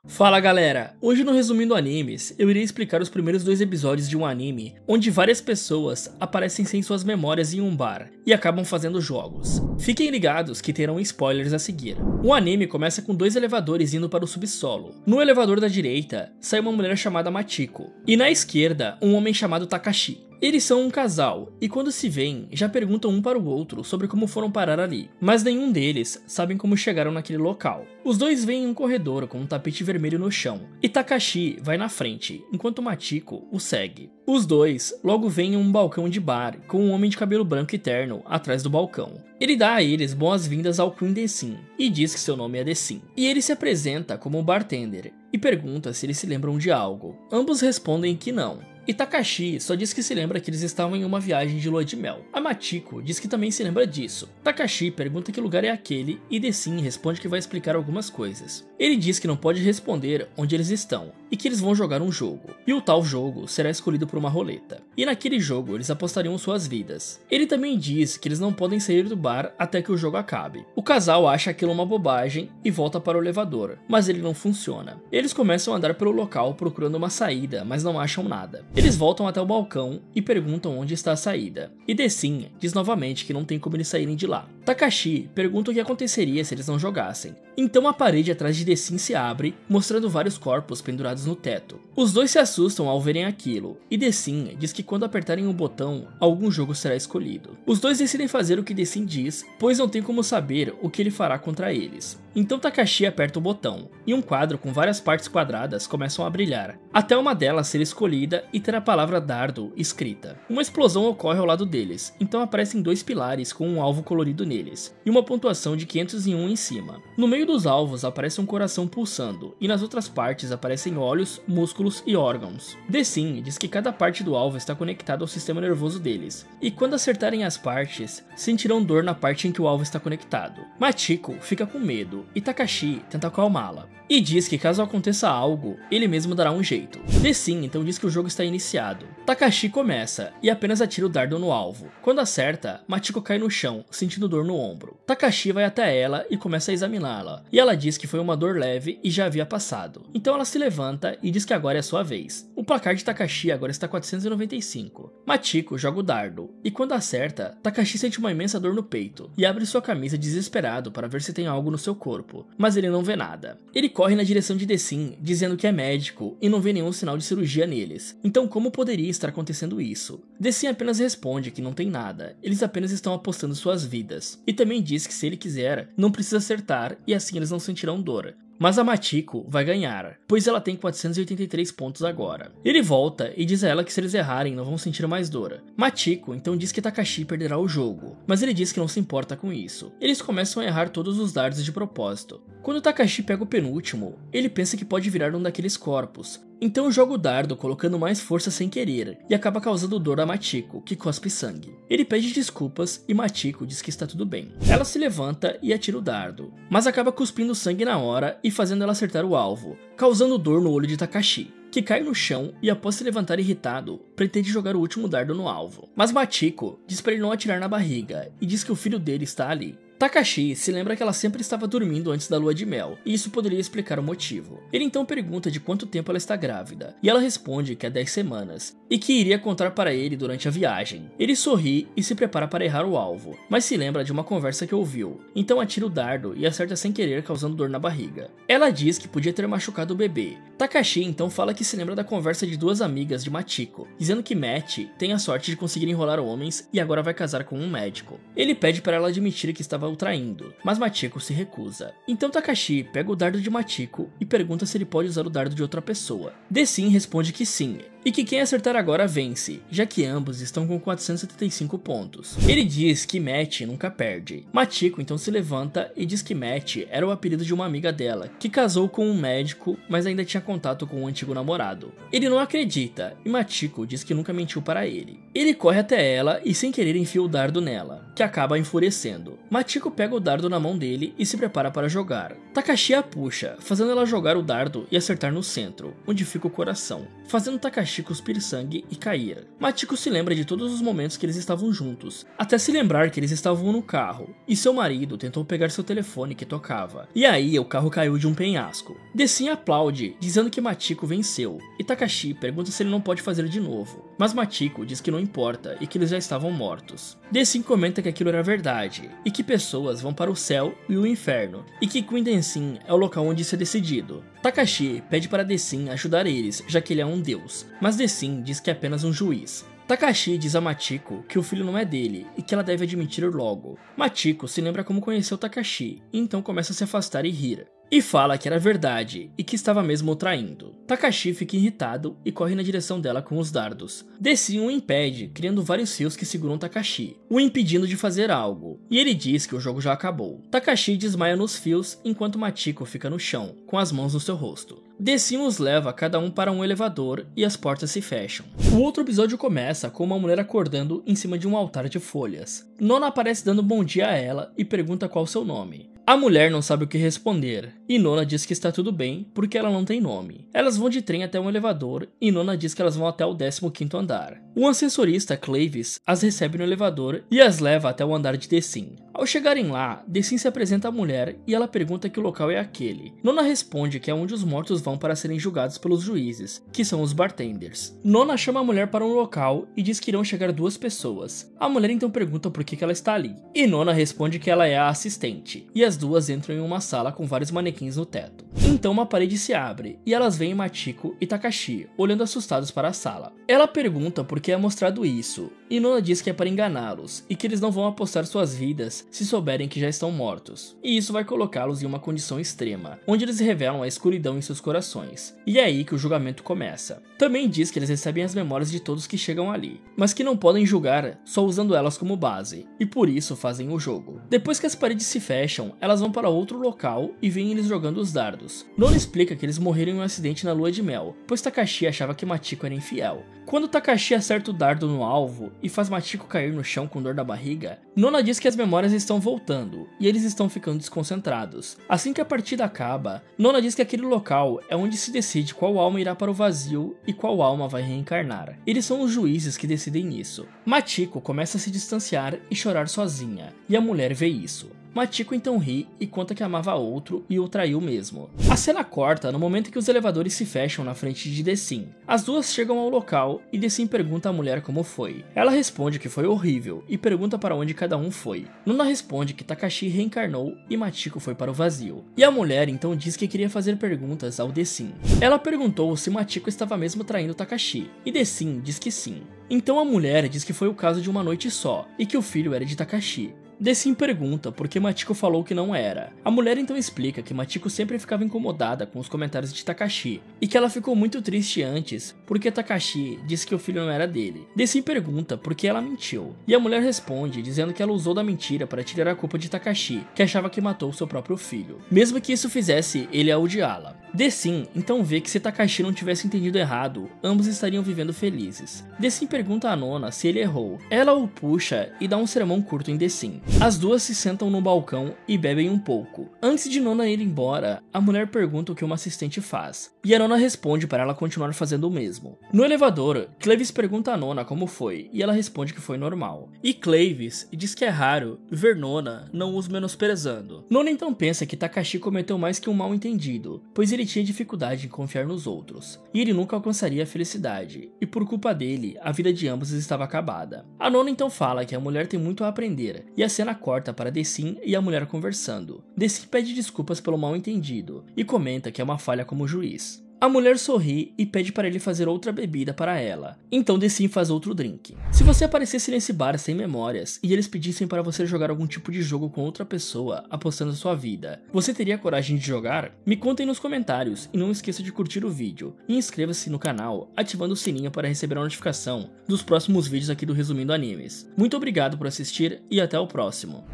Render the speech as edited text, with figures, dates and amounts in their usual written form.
Fala galera, hoje no Resumindo Animes, eu irei explicar os primeiros 2 episódios de um anime onde várias pessoas aparecem sem suas memórias em um bar e acabam fazendo jogos. Fiquem ligados que terão spoilers a seguir. O anime começa com 2 elevadores indo para o subsolo. No elevador da direita, sai uma mulher chamada Machiko, e na esquerda, um homem chamado Takashi. Eles são um casal, e quando se veem, já perguntam um para o outro sobre como foram parar ali, mas nenhum deles sabem como chegaram naquele local. Os dois veem um corredor com um tapete vermelho no chão, e Takashi vai na frente, enquanto Machiko o segue. Os dois logo veem um balcão de bar, com um homem de cabelo branco e terno atrás do balcão. Ele dá a eles boas-vindas ao Queen Dessin, e diz que seu nome é Dessin. E ele se apresenta como bartender, e pergunta se eles se lembram de algo. Ambos respondem que não. E Takashi só diz que se lembra que eles estavam em uma viagem de lua de mel. A Machiko diz que também se lembra disso. Takashi pergunta que lugar é aquele e Dessin responde que vai explicar algumas coisas. Ele diz que não pode responder onde eles estão e que eles vão jogar um jogo. E o tal jogo será escolhido por uma roleta. E naquele jogo eles apostariam suas vidas. Ele também diz que eles não podem sair do bar até que o jogo acabe. O casal acha aquilo uma bobagem e volta para o elevador, mas ele não funciona. Eles começam a andar pelo local procurando uma saída, mas não acham nada. Eles voltam até o balcão e perguntam onde está a saída. E Dessin diz novamente que não tem como eles saírem de lá. Takashi pergunta o que aconteceria se eles não jogassem. Então a parede atrás de Dessin se abre, mostrando vários corpos pendurados no teto. Os dois se assustam ao verem aquilo, e Dessin diz que quando apertarem o botão, algum jogo será escolhido. Os dois decidem fazer o que Dessin diz, pois não tem como saber o que ele fará contra eles. Então Takashi aperta o botão, e um quadro com várias partes quadradas começam a brilhar, até uma delas ser escolhida e ter a palavra dardo escrita. Uma explosão ocorre ao lado deles, então aparecem 2 pilares com um alvo colorido neles, e uma pontuação de 501 em cima. No meio dos alvos aparece um coração pulsando, e nas outras partes aparecem olhos, músculos e órgãos. Dessin diz que cada parte do alvo está conectada ao sistema nervoso deles, e quando acertarem as partes, sentirão dor na parte em que o alvo está conectado. Machiko fica com medo, e Takashi tenta acalmá-la, e diz que caso aconteça algo, ele mesmo dará um jeito. Dessin então diz que o jogo está iniciado. Takashi começa, e apenas atira o dardo no alvo. Quando acerta, Machiko cai no chão, sentindo dor no ombro. Takashi vai até ela e começa a examiná-la, e ela diz que foi uma dor leve e já havia passado. Então ela se levanta e diz que agora é a sua vez. O placar de Takashi agora está 495. Machiko joga o dardo, e quando acerta, Takashi sente uma imensa dor no peito, e abre sua camisa desesperado para ver se tem algo no seu corpo, mas ele não vê nada. Ele corre na direção de Dessin, dizendo que é médico e não vê nenhum sinal de cirurgia neles. Então como poderia estar acontecendo isso? Dessin apenas responde que não tem nada, eles apenas estão apostando suas vidas. E também diz que se ele quiser, não precisa acertar e assim eles não sentirão dor. Mas a Machiko vai ganhar, pois ela tem 483 pontos agora. Ele volta e diz a ela que se eles errarem não vão sentir mais dor. Machiko então diz que Takashi perderá o jogo, mas ele diz que não se importa com isso. Eles começam a errar todos os dardos de propósito. Quando Takashi pega o penúltimo, ele pensa que pode virar um daqueles corpos. Então joga o dardo colocando mais força sem querer, e acaba causando dor a Machiko, que cospe sangue. Ele pede desculpas e Machiko diz que está tudo bem. Ela se levanta e atira o dardo, mas acaba cuspindo sangue na hora e fazendo ela acertar o alvo, causando dor no olho de Takashi, que cai no chão e após se levantar irritado, pretende jogar o último dardo no alvo. Mas Machiko diz para ele não atirar na barriga e diz que o filho dele está ali. Takashi se lembra que ela sempre estava dormindo antes da lua de mel, e isso poderia explicar o motivo. Ele então pergunta de quanto tempo ela está grávida, e ela responde que há 10 semanas, e que iria contar para ele durante a viagem. Ele sorri e se prepara para errar o alvo, mas se lembra de uma conversa que ouviu, então atira o dardo e acerta sem querer, causando dor na barriga. Ela diz que podia ter machucado o bebê. Takashi então fala que se lembra da conversa de 2 amigas de Machiko, dizendo que Matt tem a sorte de conseguir enrolar homens e agora vai casar com um médico. Ele pede para ela admitir que estava o traindo, mas Machiko se recusa. Então Takashi pega o dardo de Machiko e pergunta se ele pode usar o dardo de outra pessoa. Dessin responde que sim, e que quem acertar agora vence, já que ambos estão com 475 pontos. Ele diz que Matt nunca perde. Machiko então se levanta e diz que Matt era o apelido de uma amiga dela, que casou com um médico, mas ainda tinha contato com um antigo namorado. Ele não acredita, e Machiko diz que nunca mentiu para ele. Ele corre até ela e sem querer enfia o dardo nela. que acaba enfurecendo. Machiko pega o dardo na mão dele e se prepara para jogar. Takashi a puxa, fazendo ela jogar o dardo e acertar no centro, onde fica o coração, fazendo Takashi cuspir sangue e cair. Machiko se lembra de todos os momentos que eles estavam juntos, até se lembrar que eles estavam no carro, e seu marido tentou pegar seu telefone que tocava, e aí o carro caiu de um penhasco. Dessin aplaude, dizendo que Machiko venceu, e Takashi pergunta se ele não pode fazer de novo, mas Machiko diz que não importa e que eles já estavam mortos. Dessin comenta que aquilo era verdade, e que pessoas vão para o céu e o inferno, e que Queen Dessin é o local onde isso é decidido. Takashi pede para Dessin ajudar eles, já que ele é um deus, mas Dessin diz que é apenas um juiz. Takashi diz a Machiko que o filho não é dele e que ela deve admitir logo. Machiko se lembra como conheceu Takashi, e então começa a se afastar e rir. E fala que era verdade e que estava mesmo o traindo. Takashi fica irritado e corre na direção dela com os dardos. Dessin o impede, criando vários fios que seguram Takashi, o impedindo de fazer algo, e ele diz que o jogo já acabou. Takashi desmaia nos fios enquanto Machiko fica no chão, com as mãos no seu rosto. Dessin os leva cada um para um elevador e as portas se fecham. O outro episódio começa com uma mulher acordando em cima de um altar de folhas. Nona aparece dando bom dia a ela e pergunta qual seu nome. A mulher não sabe o que responder, e Nona diz que está tudo bem porque ela não tem nome. Elas vão de trem até um elevador e Nona diz que elas vão até o 15º andar. O assessorista Clavis as recebe no elevador e as leva até o andar de Dessin. Ao chegarem lá, Dessin se apresenta à mulher e ela pergunta que local é aquele. Nona responde que é onde os mortos vão para serem julgados pelos juízes, que são os bartenders. Nona chama a mulher para um local e diz que irão chegar 2 pessoas. A mulher então pergunta por que ela está ali, e Nona responde que ela é a assistente, e as duas entram em uma sala com vários manequins no teto. Então uma parede se abre, e elas veem Machiko e Takashi, olhando assustados para a sala. Ela pergunta por que é mostrado isso, e Nona diz que é para enganá-los, e que eles não vão apostar suas vidas se souberem que já estão mortos. E isso vai colocá-los em uma condição extrema, onde eles revelam a escuridão em seus corações. E é aí que o julgamento começa. Também diz que eles recebem as memórias de todos que chegam ali, mas que não podem julgar só usando elas como base, e por isso fazem o jogo. Depois que as paredes se fecham, elas vão para outro local e veem eles jogando os dardos. Nona explica que eles morreram em um acidente na lua de mel, pois Takashi achava que Machiko era infiel. Quando Takashi acerta o dardo no alvo e faz Machiko cair no chão com dor na barriga, Nona diz que as memórias estão voltando e eles estão ficando desconcentrados. Assim que a partida acaba, Nona diz que aquele local é onde se decide qual alma irá para o vazio e qual alma vai reencarnar. Eles são os juízes que decidem isso. Machiko começa a se distanciar e chorar sozinha, e a mulher vê isso. Machiko então ri e conta que amava outro e o traiu mesmo. A cena corta no momento em que os elevadores se fecham na frente de Dessin. As duas chegam ao local e Dessin pergunta à mulher como foi. Ela responde que foi horrível e pergunta para onde cada um foi. Nona responde que Takashi reencarnou e Machiko foi para o vazio. E a mulher então diz que queria fazer perguntas ao Dessin. Ela perguntou se Machiko estava mesmo traindo Takashi, e Dessin diz que sim. Então a mulher diz que foi o caso de uma noite só e que o filho era de Takashi. Dessin pergunta por que Machiko falou que não era. A mulher então explica que Machiko sempre ficava incomodada com os comentários de Takashi, e que ela ficou muito triste antes porque Takashi disse que o filho não era dele. Dessin pergunta por que ela mentiu, e a mulher responde dizendo que ela usou da mentira para tirar a culpa de Takashi, que achava que matou seu próprio filho, mesmo que isso fizesse ele a odiá-la. Dessin então vê que se Takashi não tivesse entendido errado, ambos estariam vivendo felizes. Dessin pergunta a Nona se ele errou. Ela o puxa e dá um sermão curto em Dessin. As duas se sentam no balcão e bebem um pouco. Antes de Nona ir embora, a mulher pergunta o que uma assistente faz, e a Nona responde para ela continuar fazendo o mesmo. No elevador, Clavis pergunta a Nona como foi, e ela responde que foi normal. E Clavis diz que é raro ver Nona não os menosprezando. Nona então pensa que Takashi cometeu mais que um mal entendido, pois ele tinha dificuldade em confiar nos outros, e ele nunca alcançaria a felicidade, e por culpa dele, a vida de ambos estava acabada. A Nona então fala que a mulher tem muito a aprender, e a cena corta para Dessin e a mulher conversando. Dessin pede desculpas pelo mal entendido e comenta que é uma falha como juiz. A mulher sorri e pede para ele fazer outra bebida para ela. Então Dessin faz outro drink. Se você aparecesse nesse bar sem memórias e eles pedissem para você jogar algum tipo de jogo com outra pessoa apostando sua vida, você teria coragem de jogar? Me contem nos comentários e não esqueça de curtir o vídeo. E inscreva-se no canal ativando o sininho para receber a notificação dos próximos vídeos aqui do Resumindo Animes. Muito obrigado por assistir e até o próximo.